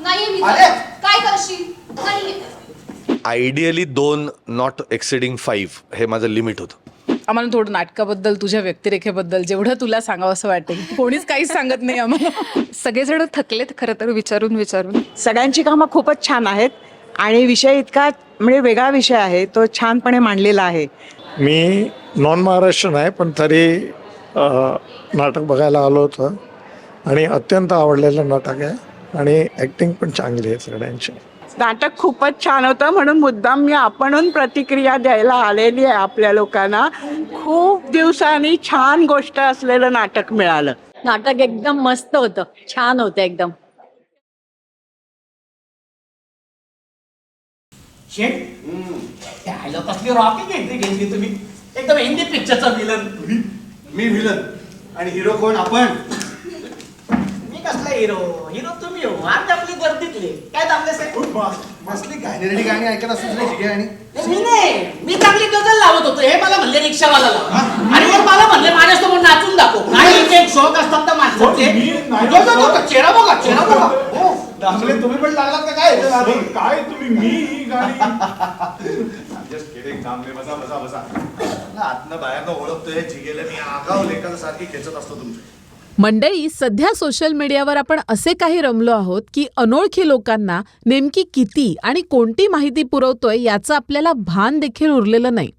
नाहीये मी अरे! काय करशील? नाहीये. आयडियली 2 नॉट एक्सिडिंग 5 हे माझं लिमिट होतं. आम्हाला थोडं नाटकाबद्दल तुझ्या व्यक्तिरेखेबद्दल जेवढं तुला सांगावं असं वाटेल कोणीच काहीच सांगत नाही आम्हाला. सगळेजण थकलेत खरं तर विचारून विचारून. सगळ्यांची कामं खूपच छान आहेत आणि विषय इतका म्हणजे वेगळा विषय आहे, तो छानपणे मांडलेला आहे. मी नॉन महाराष्ट्रीयन आहे पण तरी नाटक बघायला आलो होतं आणि अत्यंत आवडलेलं नाटक आहे आणि ॲक्टिंग पण चांगली आहे सगळ्यांची. नाटक खूपच छान होतं म्हणून मुद्दाम मी आपणहून प्रतिक्रिया द्यायला आलेली आहे आपल्या लोकांना. खूप दिवसांनी छान गोष्ट असलेलं नाटक मिळालं. नाटक एकदम मस्त होतं, छान होतं एकदम. शेट त्याला कसली रॉकिंग एंट्री घेतली तुम्ही. एकदम हिंदी पिक्चरचा विलन. मी विलन आणि हिरो कोण? आपण. मी कसला हिरो? हिरो तुम्ही हो. आज आपली गर्दीतले काय दामले साहेब मस्तली गाणी गाणी ऐकत असतो तुला आणि मी नाही, मी चांगली गजल लावत होतो. हे मला म्हणले रिक्षावाला लाव आणि मग मला म्हणले माझ्यासमोर नाचून दाखव. काही एक शौक असतात तर माणसाचे. चेहरा बघा, चेहरा बघा. हो दामले तुम्ही पण लागलात का काय? काय तुम्ही मी ही गाणी जस्ट किडिंग. दामले बसा बसा बसा. आतनं बाहेरनं ओळखतोय जिगेला मी आगाव लेखाला सारखी खेचत असतो तुमची. मंडळी, सध्या सोशल मीडियावर आपण असे काही रमलो आहोत की अनोळखी लोकांना नेमकी किती आणि कोणती माहिती पुरवतोय याचं आपल्याला भान देखील उरलेलं नाही.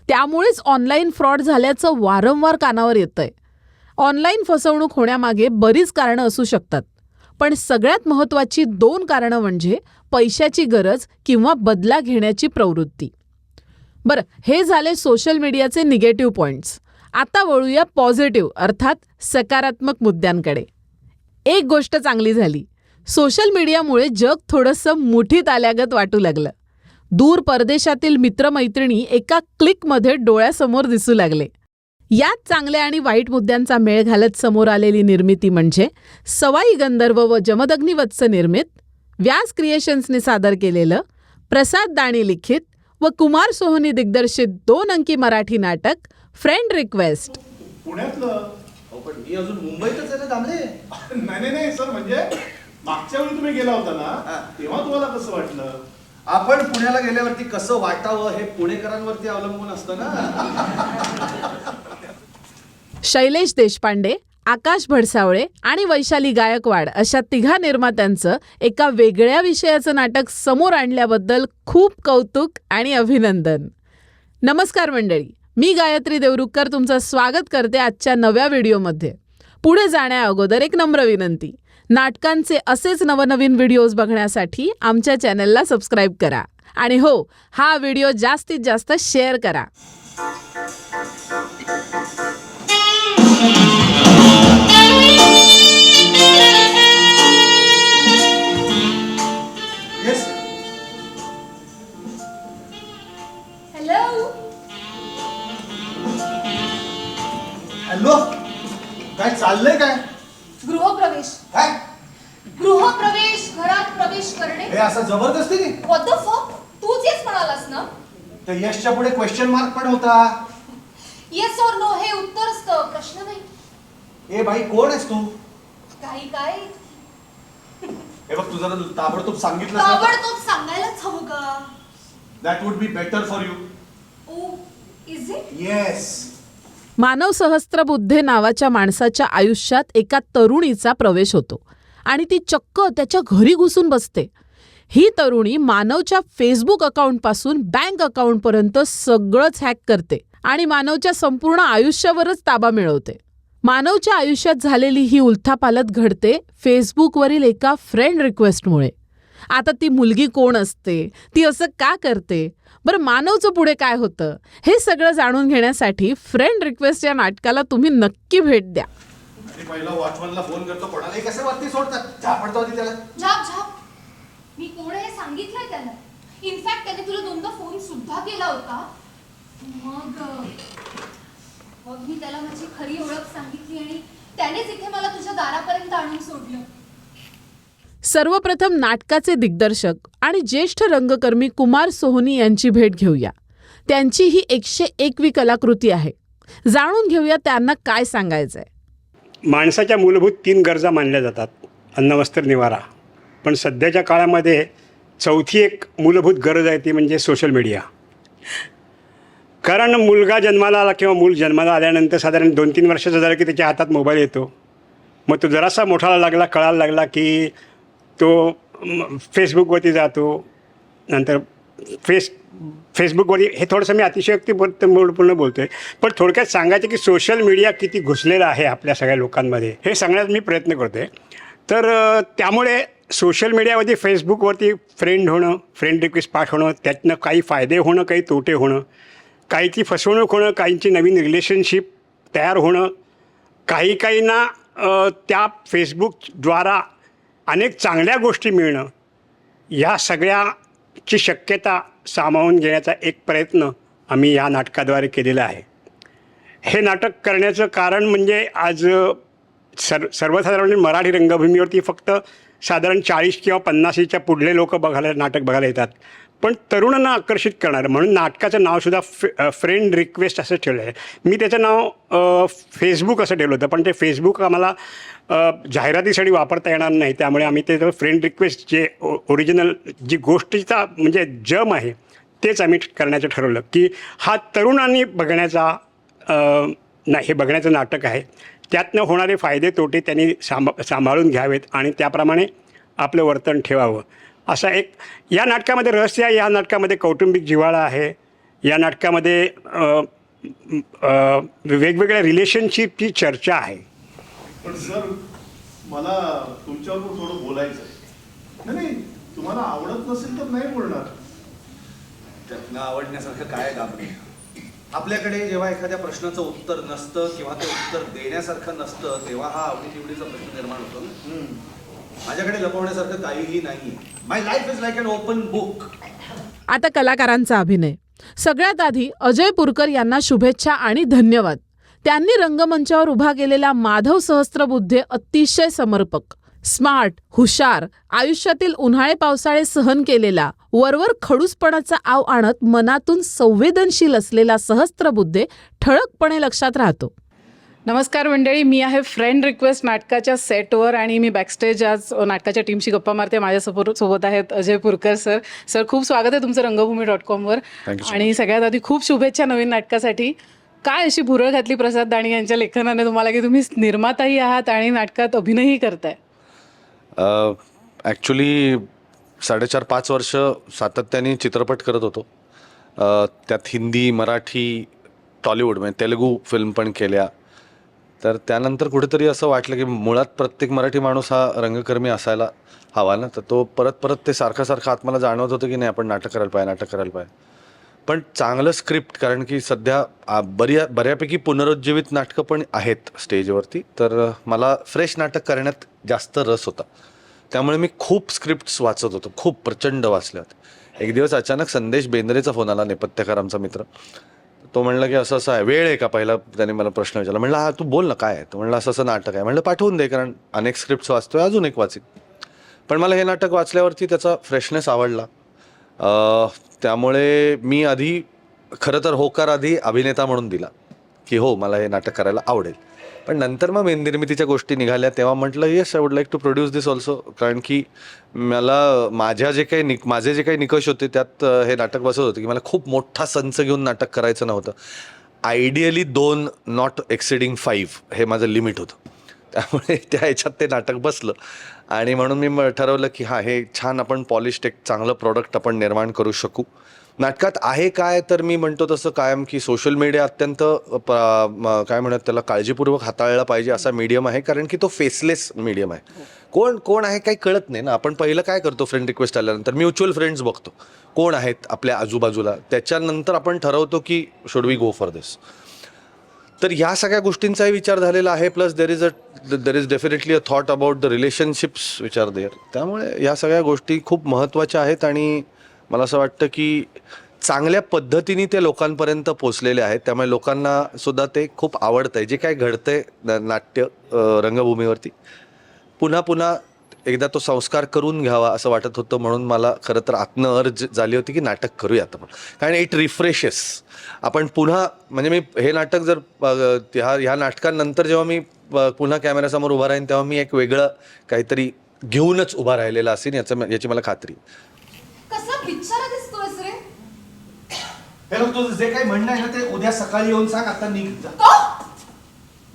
त्यामुळेच ऑनलाईन फ्रॉड झाल्याचं वारंवार कानावर येतंय. ऑनलाईन फसवणूक होण्यामागे बरीच कारणं असू शकतात, पण सगळ्यात महत्त्वाची 2 कारणं म्हणजे पैशाची गरज किंवा बदला घेण्याची प्रवृत्ती. बरं, हे झाले सोशल मीडियाचे निगेटिव्ह पॉईंट्स. आता वळूया पॉझिटिव्ह अर्थात सकारात्मक मुद्द्यांकडे. एक गोष्ट चांगली झाली, सोशल मीडियामुळे जग थोडंसं मुठीत आल्यागत वाटू लागलं. दूर परदेशातील मित्रमैत्रिणी एका क्लिकमध्ये डोळ्यासमोर दिसू लागले. यात चांगल्या आणि वाईट मुद्द्यांचा मेळ घालत समोर आलेली निर्मिती म्हणजे सवाई गंधर्व व जमदग्नी वत्स निर्मित, व्यास क्रिएशन्सने सादर केलेलं, प्रसाद दाणी लिखित व कुमार सोहनी दिग्दर्शित 2 अंकी मराठी नाटक फ्रेंड रिक्वेस्ट. पुण्यातलं. पण मी अजून मुंबईतच आहे ना दामले. नाही नाही सर, म्हणजे मागच्या वेळी तुम्ही गेला होता ना तेव्हा तुम्हाला कसं वाटलं? आपण पुण्याला गेल्यावरती कसं वाटावं हे पुणेकरांवरती अवलंबून असतं ना. शैलेश देशपांडे, आकाश भडसावळे आणि वैशाली गायकवाड अशा 3 निर्मात्यांचं एका वेगळ्या विषयाचं नाटक समोर आणल्याबद्दल खूप कौतुक आणि अभिनंदन. नमस्कार मंडळी, मी गायत्री देवरुखकर तुमचं स्वागत करते आजच्या नव्या व्हिडिओमध्ये. पुढे जाण्याअगोदर एक नम्र विनंती, नाटकांचे असेच नवनवीन व्हिडिओज बघण्यासाठी आमच्या चॅनलला सबस्क्राईब करा आणि हो, हा व्हिडिओ जास्तीत जास्त शेअर करा. हॅलो. हॅलो, काय चाललंय काय? गृहप्रवेश. काय गृहप्रवेश, घरात प्रवेश करणे. हे असं जबरदस्ती? व्हॉट द फक? तूच हेच म्हणालास ना? तर यशच्या पुढे क्वेश्चन मार्क पण होता. येस और नो हे उत्तर असतं, प्रश्न नाही. ए बाई, कोण आहेस तू? काही काय हे बघ, तू जरा ताबडतोब सांगितलं ताबडतोब सांगायलाच हवं का? That would be better for you. Oh, is it? Yes. Manav Sahasrabuddhe नावाच्या माणसाच्या आयुष्यात एका तरुणीचा प्रवेश होतो आणि ती चक्क त्याच्या घरी घुसून बसते. ही तरुणी मानवच्या फेसबुक अकाउंटपासून बँक अकाउंटपर्यंत सगळंच हॅक करते आणि मानवच्या संपूर्ण आयुष्यावरच ताबा मिळवते. मानवच्या आयुष्यात झालेली ही उलथापालथ घडते फेसबुकवरील एका फ्रेंड रिक्वेस्टमुळे. आता ती मुलगी कोण असते, ती असं का करते, बरं मानवचं पुढे काय होतं, हे सगळं जाणून घेण्यासाठी फ्रेंड रिक्वेस्ट या नाटकाला तुम्ही नक्की भेट द्या. आणि पहिला वॉचमनला फोन करतो, कोणालाही कसं वरती सोडतात, झापडतो आधी त्याला. झाप झाप. मी कोण आहे हे सांगितलंय त्याला. इनफॅक्ट त्याने तुला 2दा फोन सुद्धा केला होता. मग मी त्याला माझी खरी ओळख सांगितली आणि त्यानेच इथे मला तुझ्या दारापर्यंत आणून सोडलं. सर्वप्रथम नाटकाचे दिग्दर्शक आणि ज्येष्ठ रंगकर्मी कुमार सोहनी यांची भेट घेऊया. त्यांची ही 101वी कलाकृती आहे. जाणून घेऊया त्यांना काय सांगायचंय. माणसाच्या मूलभूत 3 गरजा मानल्या जातात: अन्न, वस्त्र, निवारा. पण सध्याच्या काळामध्ये चौथी एक मूलभूत गरज आहे ती म्हणजे सोशल मीडिया. कारण मुलगा जन्माला आला किंवा मूल जन्माला आल्यानंतर साधारण 2-3 वर्षाचा झाला की त्याच्या हातात मोबाईल येतो. मग तो जरासा मोठा लागला, कळायला लागला की तो फेसबुकवरती जातो. नंतर फेसबुकवरती, हे थोडंसं मी अतिशयोक्तीपूर्ण बोलतो आहे, पण थोडक्यात सांगायचं की सोशल मीडिया किती घुसलेला आहे आपल्या सगळ्या लोकांमध्ये हे सांगण्याचा मी प्रयत्न करतो आहे. तर त्यामुळे सोशल मीडियावरती फेसबुकवरती फ्रेंड होणं, फ्रेंड रिक्वेस्ट पाठवणं, त्यातनं काही फायदे होणं, काही तोटे होणं, काहीची फसवणूक होणं, काहींची नवीन रिलेशनशिप तयार होणं, काहींना त्या फेसबुकद्वारा अनेक चांगल्या गोष्टी मिळणं, या सगळ्याची शक्यता सामावून घेण्याचा एक प्रयत्न आम्ही या नाटकाद्वारे केलेला आहे. हे नाटक करण्याचं कारण म्हणजे आज सर्वसाधारण मराठी रंगभूमीवरती फक्त साधारण 40 किंवा 50च्या पुढले लोक नाटक बघायला येतात, पण तरुणांना आकर्षित करणारं म्हणून नाटकाचं नावसुद्धा फ्रेंड रिक्वेस्ट असं ठेवलं आहे. मी त्याचं नाव फेसबुक असं ठेवलं होतं, पण ते फेसबुक आम्हाला जाहिरातीसाठी वापरता येणार नाही, त्यामुळे आम्ही ते फ्रेंड रिक्वेस्ट जे ओरिजिनल जी गोष्टीचा म्हणजे जम आहे तेच आम्ही करण्याचं ठरवलं की हा तरुणांनी बघण्याचा हे बघण्याचं नाटक आहे. त्यातनं होणारे फायदे तोटे त्यांनी सांभाळून घ्यावेत आणि त्याप्रमाणे आपलं वर्तन ठेवावं. असा एक या नाटकामध्ये रहस्य आहे. या नाटकामध्ये कौटुंबिक जिव्हाळा आहे. या नाटकामध्ये वेगवेगळ्या रिलेशनशिपची चर्चा आहे. पण सर, मला तुमच्याबरोबर थोडं बोलायचं आहे. नाही, तुम्हाला आवडत नसेल तर नाही बोलणार. त्यातनं आवडण्यासारखं काय गाभणे. आपल्याकडे जेव्हा एखाद्या प्रश्नाचं उत्तर नसतं किंवा ते उत्तर देण्यासारखं नसतं तेव्हा हा आवडीनिवडीचा प्रश्न निर्माण होतो ना. माझ्याकडे लपवण्यासारखं काहीही नाही. My life is like an open book. आता कलाकारांचा अभिनय. सगळ्यात आधी अजय पुरकर यांना शुभेच्छा आणि धन्यवाद. त्यांनी रंगमंचावर उभा केलेला माधव सहस्त्रबुद्धे अतिशय समर्पक, स्मार्ट, हुशार, आयुष्यातील उन्हाळे पावसाळे सहन केलेला, वरवर खडूसपणाचा आव आणत मनातून संवेदनशील असलेला सहस्त्रबुद्धे ठळकपणे लक्षात राहतो. नमस्कार मंडळी, मी आहे फ्रेंड रिक्वेस्ट नाटकाच्या सेटवर आणि मी बॅकस्टेज आज नाटकाच्या टीमशी गप्पा मारते. माझ्यासोबत आहेत अजय पुरकर सर. सर, खूप स्वागत आहे तुमचं रंगभूमी.com आणि सगळ्यात आधी खूप शुभेच्छा नवीन नाटकासाठी. काय अशी भुरळ घातली प्रसाद दाणी यांच्या लेखनाने तुम्हाला की तुम्ही निर्माताही आहात आणि नाटकात अभिनयही करताय? ॲक्च्युली 4.5 वर्ष सातत्याने चित्रपट करत होतो. त्यात हिंदी, मराठी, टॉलिवूड म्हणजे तेलुगू फिल्म पण केल्या. तर त्यानंतर कुठेतरी असं वाटलं की मुळात प्रत्येक मराठी माणूस हा रंगकर्मी असायला हवा ना. तर तो परत ते सारखं आत्माला जाणवत होतं की नाही आपण नाटक करायला पाहिजे. पण चांगलं स्क्रिप्ट, कारण की सध्या बऱ्यापैकी पुनरुज्जीवित नाटकं पण आहेत स्टेजवरती, तर मला फ्रेश नाटक करण्यात जास्त रस होता. त्यामुळे मी खूप स्क्रिप्ट्स वाचत होतो, खूप प्रचंड वाचले होते. एक दिवस अचानक संदेश बेंद्रेचा फोन आला, नेपथ्यकार आमचा मित्र. तो म्हणला की असं आहे, वेळ आहे का? पहिला त्याने मला प्रश्न विचारला. म्हणलं हा तू बोल ना, काय आहे? तो म्हणलं असं नाटक आहे. म्हणलं पाठवून दे, कारण अनेक स्क्रिप्ट्स वाचतोय, अजून एक वाचीन. पण मला हे नाटक वाचल्यावरती त्याचा फ्रेशनेस आवडला. त्यामुळे मी आधी खरं तर होकार आधी अभिनेता म्हणून दिला की हो मला हे नाटक करायला आवडेल. पण नंतर मग निर्मितीच्या गोष्टी निघाल्या तेव्हा म्हटलं yes, I would like to produce this also. कारण की मला माझे जे काही निकष होते त्यात हे नाटक बसत होतं की मला खूप मोठा संच घेऊन नाटक करायचं नव्हतं. आयडियली 2 नॉट एक्सिडिंग 5 हे माझं लिमिट होतं. त्यामुळे त्या ह्याच्यात ते नाटक बसलं आणि म्हणून मी ठरवलं की हां, हे छान आपण पॉलिश्ड एक चांगलं प्रॉडक्ट आपण निर्माण करू शकू. नाटकात आहे काय, तर मी म्हणतो तसं कायम की सोशल मीडिया अत्यंत काय म्हणत त्याला काळजीपूर्वक हाताळला पाहिजे असा मीडियम आहे. कारण की तो फेसलेस मीडियम आहे. कोण आहे काही कळत नाही ना. आपण पहिलं काय करतो, फ्रेंड रिक्वेस्ट आल्यानंतर म्युच्युअल फ्रेंड्स बघतो, कोण आहेत आपल्या आजूबाजूला. त्याच्यानंतर आपण ठरवतो की should we go for this. तर ह्या सगळ्या गोष्टींचाही विचार झालेला आहे. Plus there is definitely a thought about the relationships which are there. त्यामुळे ह्या सगळ्या गोष्टी खूप महत्त्वाच्या आहेत आणि मला असं वाटतं की चांगल्या पद्धतीने ते लोकांपर्यंत पोचलेले आहेत. त्यामुळे लोकांना सुद्धा ते खूप आवडतं आहे. जे काय घडतंय नाट्य रंगभूमीवरती पुन्हा एकदा तो संस्कार करून घ्यावा असं वाटत होतं. म्हणून मला खरं तर आतनं अर्ज झाली होती की नाटक करूयात आपण, कारण इट रिफ्रेशेस. आपण पुन्हा म्हणजे मी हे नाटक जर ह्या नाटकानंतर जेव्हा मी पुन्हा कॅमेऱ्यासमोर उभा राहीन तेव्हा मी एक वेगळं काहीतरी घेऊनच उभा राहिलेला असेल याची मला खात्री आहे. कसा बिचारा दिसतोयस रे? हे बघ, तुझं जे काही म्हणणं आहे ना ते उद्या सकाळी येऊन सांग, आता निघ जा.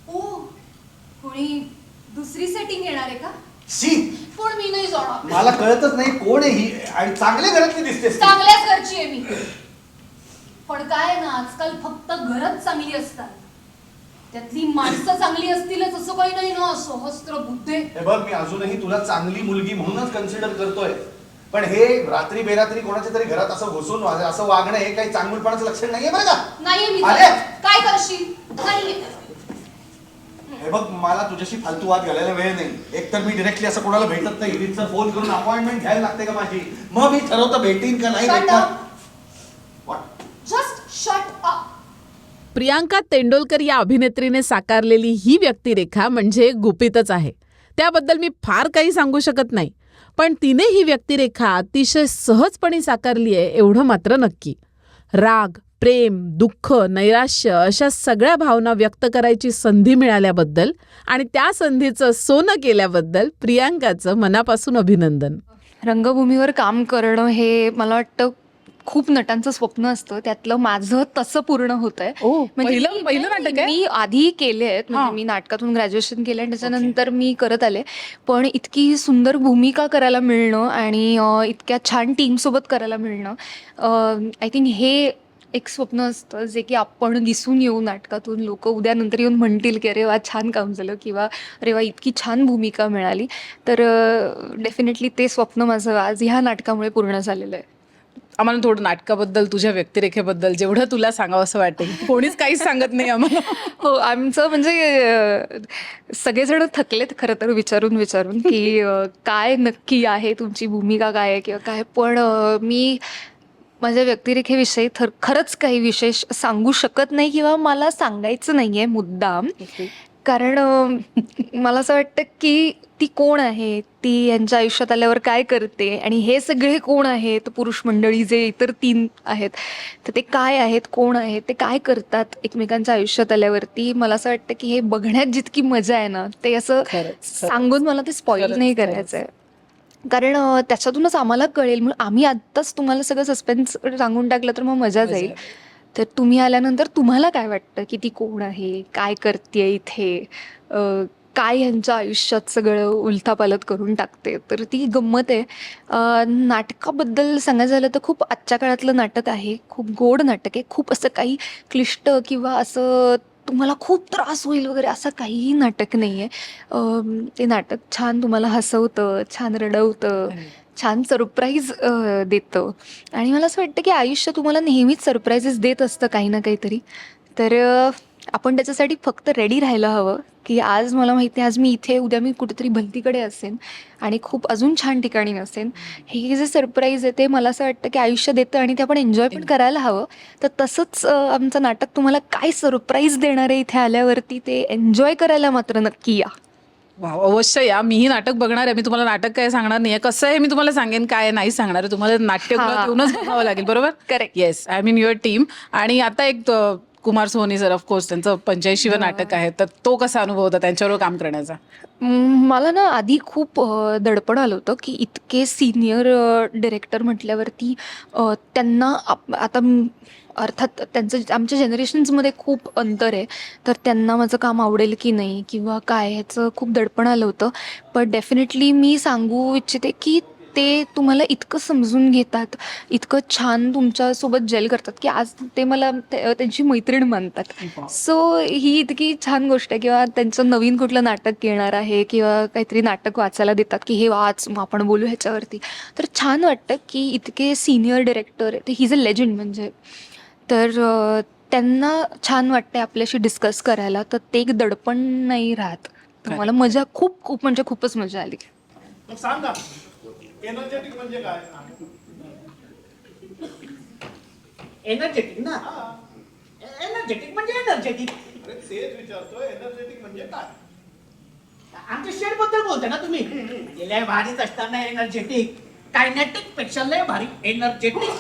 ओ, कोणी दुसरी सेटिंग येणार आहे का? शी, पण मी नाही जाणार. मला कळतच नाही कोण आहे ही, आणि चांगल्या घरातली दिसतेस ती. चांगल्याच घरची आहे मी. पण काय आहे ना, आजकाल फक्त घरच चांगली असतात, त्यातली माणसं चांगली असतीलच असं काही नाही ना. सहस्त्र बुद्धे. हे बघ, मी अजूनही तुला चांगली मुलगी म्हणूनच कन्सिडर करतोय, पण हे रात्री बेरात्री कोणाच्या तरी घरात असं घुसून असं वागणं हे काही चांगुलपणाचं लक्षण नाहीये बरं का? नाहीये मी अरे! जाणार. काय करशील? नाहीये. हे बघ, मला तुझ्याशी फालतू वाद घालायला वेळ नाही. एकतर मी डिरेक्टली असं कोणाला भेटत नाही, इथं फोन करून अपॉइंटमेंट घ्यायला लागते का माझी, मग मी ठरवतो भेटीन का नाही Shut भेटणार. up. Just shut up. Priyanka Tendolkar या अभिनेत्रीने साकारलेली ही व्यक्तिरेखा म्हणजे गुपितच आहे. त्याबद्दल मी फार काही सांगू शकत नाही, पण तिने ही व्यक्तिरेखा अतिशय सहजपणे साकारली आहे एवढं मात्र नक्की. राग, प्रेम, दुःख, नैराश्य अशा सगळ्या भावना व्यक्त करायची संधी मिळाल्याबद्दल आणि त्या संधीचं सोनं केल्याबद्दल प्रियांकाचं मनापासून अभिनंदन. रंगभूमीवर काम करणं हे मला वाटतं खूप नटांचं स्वप्न असतं. त्यातलं माझं तसं पूर्ण होतंय. पहिलं नाटक आहे? मी आधी केले आहेत, हां. म्हणजे मी नाटकातून ग्रॅज्युएशन केलं आणि त्याच्यानंतर मी करत आले. पण इतकी सुंदर भूमिका करायला मिळणं आणि इतक्या छान टीमसोबत करायला मिळणं, आय थिंक हे एक स्वप्न असतं जे की आपण दिसून येऊ नाटकातून. लोक उद्यानंतर येऊन म्हणतील की अरे वा छान काम झालं, किंवा अरे वा इतकी छान भूमिका मिळाली. तर डेफिनेटली ते स्वप्न माझं आज ह्या नाटकामुळे पूर्ण झालेलं आहे. आम्हाला थोडं नाटकाबद्दल, तुझ्या व्यक्तिरेखेबद्दल जेवढं तुला सांगावं असं वाटेल. कोणीच काहीच सांगत नाही आम्हाला. हो, आमचं म्हणजे सगळेजण थकलेत खरं तर विचारून की काय नक्की आहे तुमची भूमिका, काय आहे किंवा काय. पण मी माझ्या व्यक्तिरेखेविषयी खरंच काही विशेष सांगू शकत नाही, किंवा मला सांगायचं नाही आहे मुद्दाम. कारण मला असं वाटतं की ती कोण आहे, ती यांच्या आयुष्यात आल्यावर काय करते, आणि हे सगळे कोण आहेत पुरुष मंडळी जे इतर 3 आहेत, तर ते काय आहेत, कोण आहेत, ते काय करतात एकमेकांच्या आयुष्यात आल्यावरती. मला असं वाटतं की हे बघण्यात जितकी मजा आहे ना, ते असं सांगून मला ते स्पॉइल नाही करायचं आहे. कारण त्याच्यातूनच आम्हाला कळेल. म्हणून आम्ही आत्ताच तुम्हाला सगळं सस्पेन्स सांगून टाकलं तर मग मजा जाईल. तर तुम्ही आल्यानंतर तुम्हाला काय वाटतं की ती कोण आहे, काय करते इथे, काय ह्यांच्या आयुष्यात सगळं उलथापालथ करून टाकते, तर ती गंमत आहे. नाटकाबद्दल सांगायचं झालं तर खूप आजच्या काळातलं नाटक आहे, खूप गोड नाटक आहे. खूप असं काही क्लिष्ट किंवा असं तुम्हाला खूप त्रास होईल वगैरे असं काहीही नाटक नाही आहे. ते नाटक छान तुम्हाला हसवतं, छान रडवतं, छान सरप्राईज देतं. आणि मला असं वाटतं की आयुष्य तुम्हाला नेहमीच सरप्राईजेस देत असतं काही ना काहीतरी. तर आपण त्याच्यासाठी फक्त रेडी राहायला हवं की आज मला माहिती आहे, आज मी इथे, उद्या मी कुठेतरी भलतीकडे असेन आणि खूप अजून छान ठिकाणी नसेन. हे जे सरप्राईज आहे ते मला असं वाटतं की आयुष्य देतं आणि ते आपण एन्जॉय पण करायला हवं. तर तसंच आमचं नाटक तुम्हाला काय सरप्राईज देणार आहे इथे आल्यावरती, ते एन्जॉय करायला मात्र नक्की या. वाव, अवश्य या. मीही नाटक बघणार आहे. मी तुम्हाला नाटक काय सांगणार नाही आहे, कसं आहे मी तुम्हाला सांगेन, काय नाही सांगणार आहे. तुम्हाला नाट्यगृहात येऊनच बघावं लागेल. बरोबर? Correct. Yes, I mean your team. आणि आता एक कुमार सोनी सर, ऑफकोर्स त्यांचं 85वं नाटक आहे, तर तो कसा अनुभव होता त्यांच्याबरोबर काम करण्याचा? मला ना आधी खूप दडपण आलं होतं की इतके सिनियर डिरेक्टर म्हटल्यावरती त्यांना आता अर्थात त्यांचं आमच्या जनरेशन्समध्ये खूप अंतर आहे, तर त्यांना माझं काम आवडेल की नाही किंवा काय, ह्याचं खूप दडपण आलं होतं. पण डेफिनेटली मी सांगू इच्छिते की ते तुम्हाला इतकं समजून घेतात, इतकं छान तुमच्यासोबत जेल करतात की आज ते मला त्यांची मैत्रीण मानतात. सो ही इतकी छान गोष्ट आहे. किंवा त्यांचं नवीन कुठलं नाटक येणार आहे किंवा काहीतरी नाटक वाचायला देतात की हे वाच, मग आपण बोलू ह्याच्यावरती, तर छान वाटतं की इतके सिनियर डिरेक्टर आहे, ते ही इज अ लेजंड म्हणजे. तर त्यांना छान वाटते आपल्याशी डिस्कस करायला, तर ते एक दडपण नाही राहत. तर मला मजा खूप म्हणजे खूपच मजा आली. सांगा एनर्जेटिक म्हणजे काय? एनर्जेटिक ना, एनर्जेटिक म्हणजे एनर्जेटिक. अरे तेच विचारतोय, एनर्जेटिक म्हणजे काय? आमच्या शेड बद्दल बोलता ना तुम्ही? गेल्या भारीच असताना एनर्जेटिक, कायनेटिक पेक्षा लय भारी एनर्जेटिक.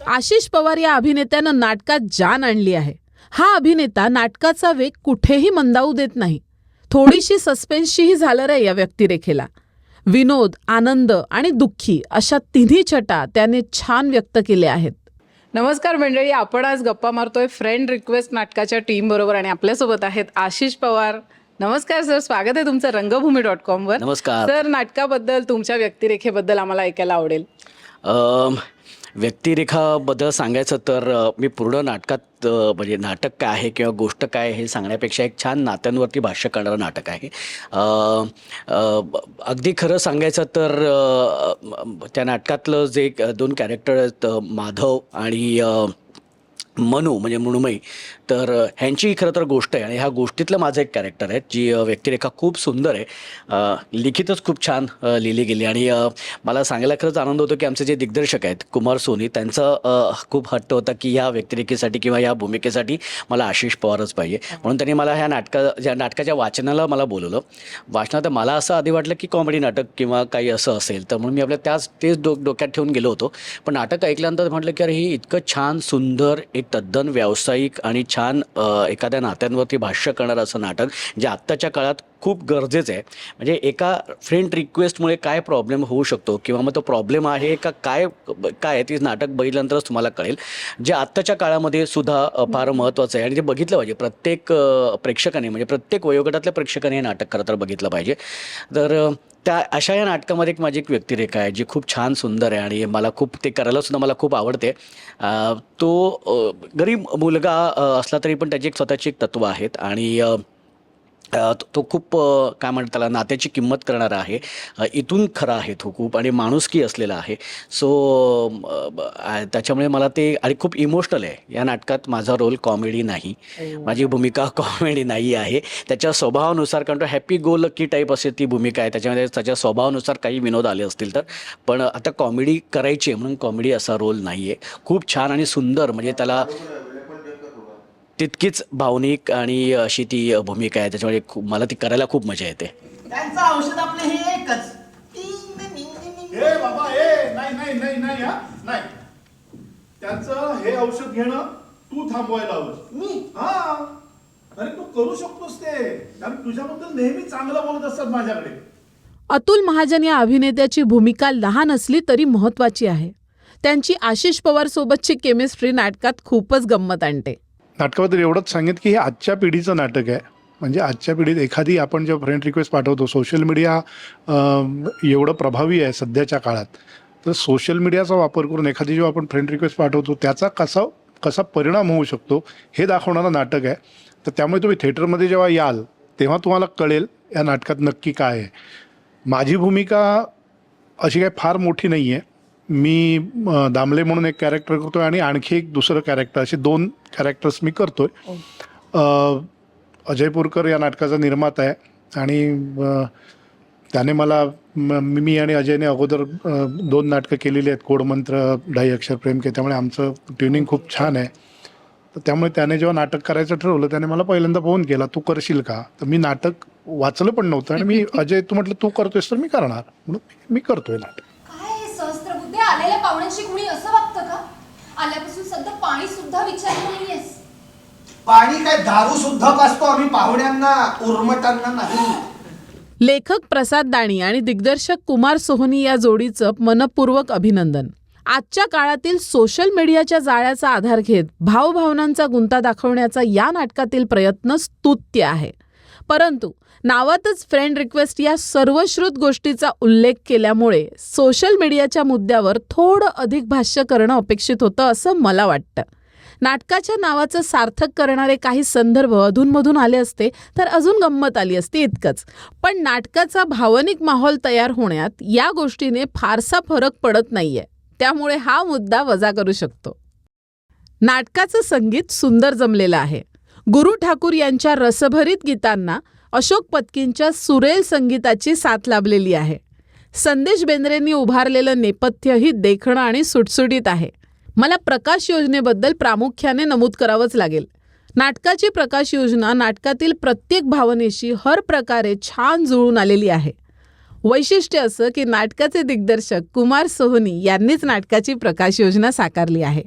आशिष पवार या अभिनेत्यानं नाटकात जान आणली आहे. हा अभिनेता नाटकाचा वेग कुठेही मंदावू देत नाही. थोडीशी सस्पेन्सचीही झालर आहे या व्यक्तिरेखेला. विनोद, आनंद आणि दुःखी अशा तिन्ही छटा त्याने छान व्यक्त केल्या आहेत. नमस्कार मंडळी, आपण आज गप्पा मारतोय फ्रेंड रिक्वेस्ट नाटकाच्या टीम बरोबर आणि आपल्यासोबत आहेत आशिष पवार. नमस्कार सर, स्वागत आहे तुमचं रंगभूमी.com वर. नमस्कार सर, नाटकाबद्दल तुमच्या व्यक्तिरेखेबद्दल आम्हाला ऐकायला आवडेल. व्यक्तिरेखाबद्दल सांगायचं तर मी पूर्ण नाटकात म्हणजे नाटक काय आहे किंवा गोष्ट काय हे सांगण्यापेक्षा एक छान नात्यांवरती भाष्य करणारं नाटक आहे. अगदी खरं सांगायचं तर त्या नाटकातलं जे 2 कॅरेक्टर आहेत, माधव आणि मनू म्हणजे मृण्मयी, तर ह्यांची खरं तर गोष्ट आहे आणि ह्या गोष्टीतलं माझं एक कॅरेक्टर आहे जी व्यक्तिरेखा खूप सुंदर आहे. लिखितच खूप छान लिहिली गेली आणि मला सांगायला खरंच आनंद होतो की आमचे जे दिग्दर्शक आहेत कुमार सोनी, त्यांचं खूप हट्ट होता की ह्या व्यक्तिरेखेसाठी किंवा ह्या भूमिकेसाठी मला आशिष पवारच पाहिजे. म्हणून त्यांनी मला ह्या नाटकाच्या वाचनाला मला बोलवलं. वाचनात मला असं आधी वाटलं की कॉमेडी नाटक किंवा काही असं असेल, तर म्हणून मी आपल्या तेच डोक्यात ठेवून गेलो होतो. पण नाटक ऐकल्यानंतर म्हटलं की अरे हे इतकं छान सुंदर, एक तद्दन व्यावसायिक आणि छान एखाद्या नात्यांवरती भाष्य करणारं असं नाटक जे आत्ताच्या काळात खूप गरजेचं आहे. म्हणजे एका फ्रेंड रिक्वेस्टमुळे काय प्रॉब्लेम होऊ शकतो किंवा मग तो प्रॉब्लेम आहे का काय ती नाटक बघितल्यानंतरच तुम्हाला कळेल, जे आत्ताच्या काळामध्ये सुद्धा फार महत्त्वाचं आहे आणि ते बघितलं पाहिजे. प्रत्येक प्रेक्षकाने म्हणजे प्रत्येक वयोगटातल्या प्रेक्षकाने हे नाटक खरं तर बघितलं पाहिजे. तर अशा या नाटकामध्ये माझी एक व्यक्तिरेखा आहे जी खूप छान सुंदर आहे आणि मला खूप ते करायला सुद्धा मला खूप आवडते. तो गरीब मुलगा असला तरी पण त्याची एक स्वतःची एक तत्त्व आहेत आणि तो खूप काय म्हणतात त्याला नात्याची किंमत करणारा आहे. इथून खरा आहे तो खूप आणि माणुसकी असलेला आहे. सो त्याच्यामुळे मला ते आणि खूप इमोशनल आहे. या नाटकात माझा रोल कॉमेडी नाही, माझी भूमिका कॉमेडी नाही आहे. त्याच्या स्वभावानुसार, कारण तो हॅपी गो लकी टाईप असे ती भूमिका आहे, त्याच्यामध्ये त्याच्या स्वभावानुसार काही विनोद आले असतील तर. पण आता कॉमेडी करायची आहे म्हणून कॉमेडी असा रोल नाही आहे. खूप छान आणि सुंदर, म्हणजे त्याला तितकीच भावनिक आणि अशी ती भूमिका आहे. त्याच्यामुळे मला ती करायला खूप मजा येते. त्यांचं औषध आपलं हे एकच. ए बाबा, ए नाही नाही नाही नाही हा नाही, त्याचं हे औषध घेणं तू थांबवायला हवं. मी हा, अरे तू करू शकतोस ते, कारण तुझ्याबद्दल नेहमी चांगलं बोलत असतात माझ्याकडे. अतुल महाजन या अभिनेत्याची भूमिका लहान असली तरी महत्त्वाची आहे. त्यांची आशिष पवार सोबतची केमिस्ट्री नाटकात खूपच गंमत आणते. नाटकाबद्दल एवढंच सांगेन की हे आजच्या पिढीचं नाटक आहे. म्हणजे आजच्या पिढीत एखादी आपण जेव्हा फ्रेंड रिक्वेस्ट पाठवतो, सोशल मीडिया एवढं प्रभावी आहे सध्याच्या काळात, तर सोशल मीडियाचा वापर करून एखादी जेव्हा आपण फ्रेंड रिक्वेस्ट पाठवतो त्याचा कसा परिणाम होऊ शकतो हे दाखवणारं नाटक आहे. तर त्यामुळे तुम्ही थिएटरमध्ये जेव्हा याल तेव्हा तुम्हाला कळेल या नाटकात नक्की काय आहे. माझी भूमिका अशी काही फार मोठी नाही आहे. मी दामले म्हणून एक कॅरेक्टर करतो आहे आणि आणखी एक दुसरं कॅरेक्टर, असे 2 कॅरेक्टर्स मी करतो आहे. अजय पुरकर या नाटकाचा निर्माता आहे आणि त्याने मला मी आणि अजयने अगोदर 2 नाटकं केलेली आहेत, कोडमंत्र, ढाई अक्षर प्रेम के. त्यामुळे आमचं ट्युनिंग खूप छान आहे. तर त्यामुळे त्याने जेव्हा नाटक करायचं ठरवलं त्याने मला पहिल्यांदा फोन केला, तू करशील का? तर मी नाटक वाचलं पण नव्हतं आणि मी अजय तू म्हटलं तू करतोयस तर मी करणार, म्हणून मी करतोय नाटक. सहस्त्रबुद्धे आलेल्या पाहुण्यांशी कुणी असं वागतं का? आल्यापासून सध्या पाणी सुद्धा विचारलं नाहीयेस. पाणी काय दारू सुद्धा पाजतो आम्ही पाहुण्यांना, उर्मटांना नाही. लेखक प्रसाद दाणी आणि दिग्दर्शक कुमार सोहनी या जोडीचं मनपूर्वक अभिनंदन. आजच्या काळातील सोशल मीडियाच्या जाळ्याचा आधार घेत भावभावनांचा गुंता दाखवण्याचा या नाटकातील प्रयत्न स्तुत्य आहे. परंतु नावातच फ्रेंड रिक्वेस्ट या सर्वश्रुत गोष्टीचा उल्लेख केल्यामुळे सोशल मीडियाच्या मुद्द्यावर थोडं अधिक भाष्य करणं अपेक्षित होतं असं मला वाटतं. नाटकाच्या नावाचं सार्थक करणारे काही संदर्भ अधूनमधून आले असते तर अजून गंमत आली असती, इतकंच. पण नाटकाचा भावनिक माहोल तयार होण्यात या गोष्टीने फारसा फरक पडत नाहीये, त्यामुळे हा मुद्दा वजा करू शकतो. नाटकाचं संगीत सुंदर जमलेलं आहे. गुरु ठाकूर यांच्या रसभरीत गीतांना अशोक पत्कींच्या सुरेल संगीताची साथ लाभलेली आहे. संदेश बेंद्रेंनी उभारलेलं नेपथ्यही देखणं आणि सुटसुटीत आहे. मला प्रकाश योजनेबद्दल प्रामुख्याने नमूद करावंच लागेल. नाटकाची प्रकाश योजना नाटकातील प्रत्येक भावनेशी हर प्रकारे छान जुळून आलेली आहे. वैशिष्ट्य असं की नाटकाचे दिग्दर्शक कुमार सोहनी यांनीच नाटकाची प्रकाश योजना साकारली आहे.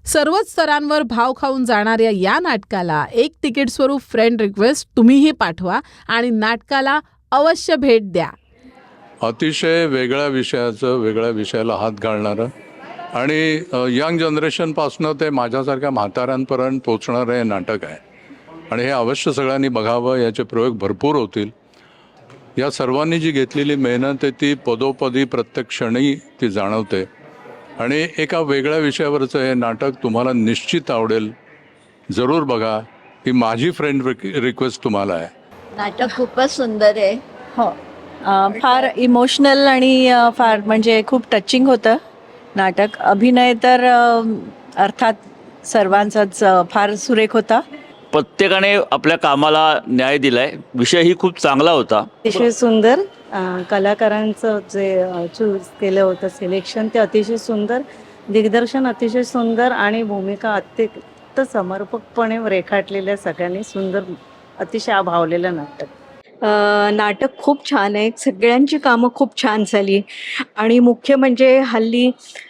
सर्वच स्तरांवर भाव खाऊन जाणाऱ्या या नाटकाला एक तिकीट स्वरूप फ्रेंड रिक्वेस्ट तुम्हीही पाठवा आणि नाटकाला अवश्य भेट द्या. अतिशय वेगळ्या विषयाला हात घालणारं आणि यंग जनरेशनपासनं ते माझ्यासारख्या म्हाताऱ्यांपर्यंत पोचणारं हे नाटक आहे आणि हे अवश्य सगळ्यांनी बघावं. याचे प्रयोग भरपूर होतील. या सर्वांनी जी घेतलेली मेहनत आहे ती पदोपदी प्रत्येक क्षणी ती जाणवते आणि एका वेगळ्या विषयावरचं हे नाटक तुम्हाला निश्चित आवडेल. जरूर बघा. ही माझी फ्रेंड रिक्वेस्ट तुम्हाला आहे. नाटक खूपच सुंदर आहे. हो फार इमोशनल आणि फार म्हणजे खूप टचिंग होतं नाटक. अभिनय तर अर्थात सर्वांचाच फार सुरेख होता. प्रत्येकाने आपल्या कामाला न्याय दिलाय. विषयही खूप चांगला होता. अतिशय सुंदर कलाकारांचं जे चूज केलं होतं सिलेक्शन ते अतिशय सुंदर, दिग्दर्शन अतिशय सुंदर आणि भूमिका अत्यंत समर्पकपणे रेखाटलेल्या सगळ्यांनी सुंदर, अतिशय भावलेलं नाटक. नाटक खूप छान आहे. सगळ्यांची कामं खूप छान झाली आणि मुख्य म्हणजे हल्ली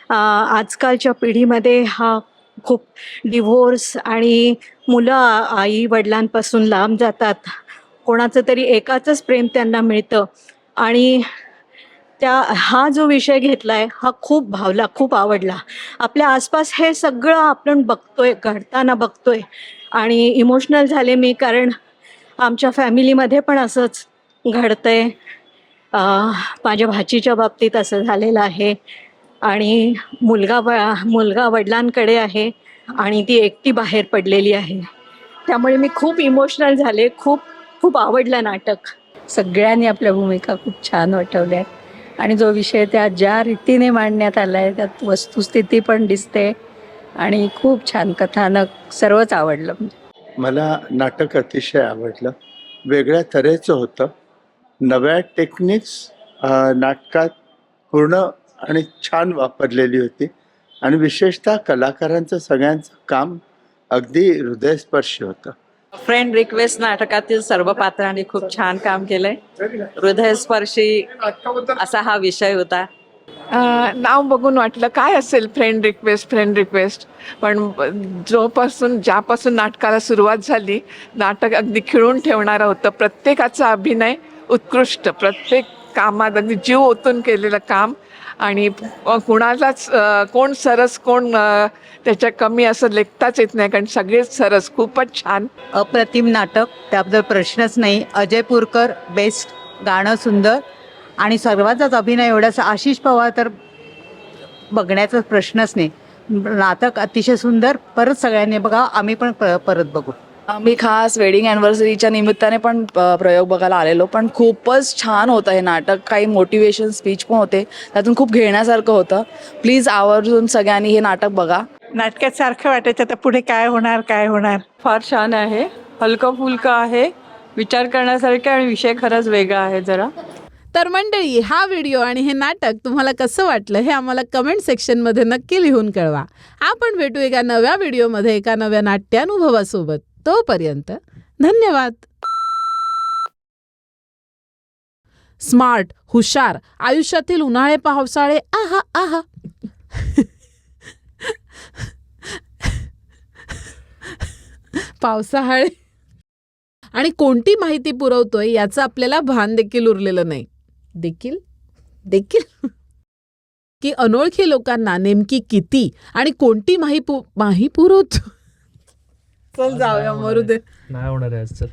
आजकालच्या पिढीमध्ये हा खूप डिव्होर्स आणि मुलं आई वडिलांपासून लांब जातात. कोणाचं तरी एकाचंच प्रेम त्यांना मिळतं आणि हा जो विषय घेतला आहे हा खूप भावला, खूप आवडला. आपल्या आसपास हे सगळं आपण बघतोय, घडताना बघतोय आणि इमोशनल झाले मी, कारण आमच्या फॅमिलीमध्ये पण असंच घडतंय. माझ्या भाचीच्या बाबतीत असं झालेलं आहे आणि मुलगा वडिलांकडे आहे आणि ती एकटी बाहेर पडलेली आहे. त्यामुळे मी खूप इमोशनल झाले. खूप आवडलं नाटक. सगळ्यांनी आपल्या भूमिका खूप छान वाटवल्या आणि जो विषय त्या ज्या रीतीने मांडण्यात आला आहे त्यात वस्तुस्थिती पण दिसते आणि खूप छान कथानक, सर्वच आवडलं. मला नाटक अतिशय आवडलं. वेगळ्या तऱ्हेचं होतं. नव्या टेक्निक्स नाटकात पूर्ण आणि छान वापरलेली होती आणि विशेषतः कलाकारांचं सगळ्यांचं काम अगदी हृदयस्पर्शी होतं. फ्रेंड रिक्वेस्ट नाटकातील सर्व पात्रांनी खूप छान काम केलंय. हृदयस्पर्शी असा हा विषय होता. नाव बघून वाटलं काय असेल फ्रेंड रिक्वेस्ट, पण ज्यापासून नाटकाला सुरुवात झाली, नाटक अगदी खिळून ठेवणारं होतं. प्रत्येकाचा अभिनय उत्कृष्ट, प्रत्येक कामात अगदी जीव ओतून केलेलं काम आणि कुणालाच कोण सरस कोण त्याच्या कमी असं लेखताच येत नाही, कारण सगळेच सरस. खूपच छान, अप्रतिम नाटक, त्याबद्दल प्रश्नच नाही. अजय पुरकर बेस्ट, गाणं सुंदर आणि सर्वांचाच अभिनय एवढाच. आशिष पवार तर बघण्याचा प्रश्नच नाही. नाटक अतिशय सुंदर. परत सगळ्यांनी बघा. आम्ही पण परत बघू. मी खास वेडिंग ॲनिव्हर्सरीच्या निमित्ताने पण प्रयोग बघायला आलेलो, पण खूपच छान होतं हे नाटक. काही मोटिवेशन स्पीच पण होते त्यातून, खूप घेण्यासारखं होतं. प्लीज आवर्जून सगळ्यांनी हे नाटक बघा. नाटकात सारखं वाटायचं आता पुढे काय होणार. फार छान आहे. हलकं फुलकं आहे, विचार करण्यासारखं आणि विषय खरंच वेगळा आहे जरा. तर मंडळी, हा व्हिडिओ आणि हे नाटक तुम्हाला कसं वाटलं हे आम्हाला कमेंट सेक्शनमध्ये नक्की लिहून कळवा. आपण भेटू एका नव्या व्हिडिओमध्ये एका नव्या नाट्यानुभवासोबत. तोपर्यंत धन्यवाद. स्मार्ट, हुशार, आयुष्यातील उन्हाळे पावसाळे आहा पावसाळे आणि कोणती माहिती पुरवतोय याचं आपल्याला भान देखील उरलेलं नाही. देखील की अनोळखी लोकांना नेमकी किती आणि कोणती माहिती पुरवतो. चल जाऊया, मरू दे. नाही होणार आहे आज.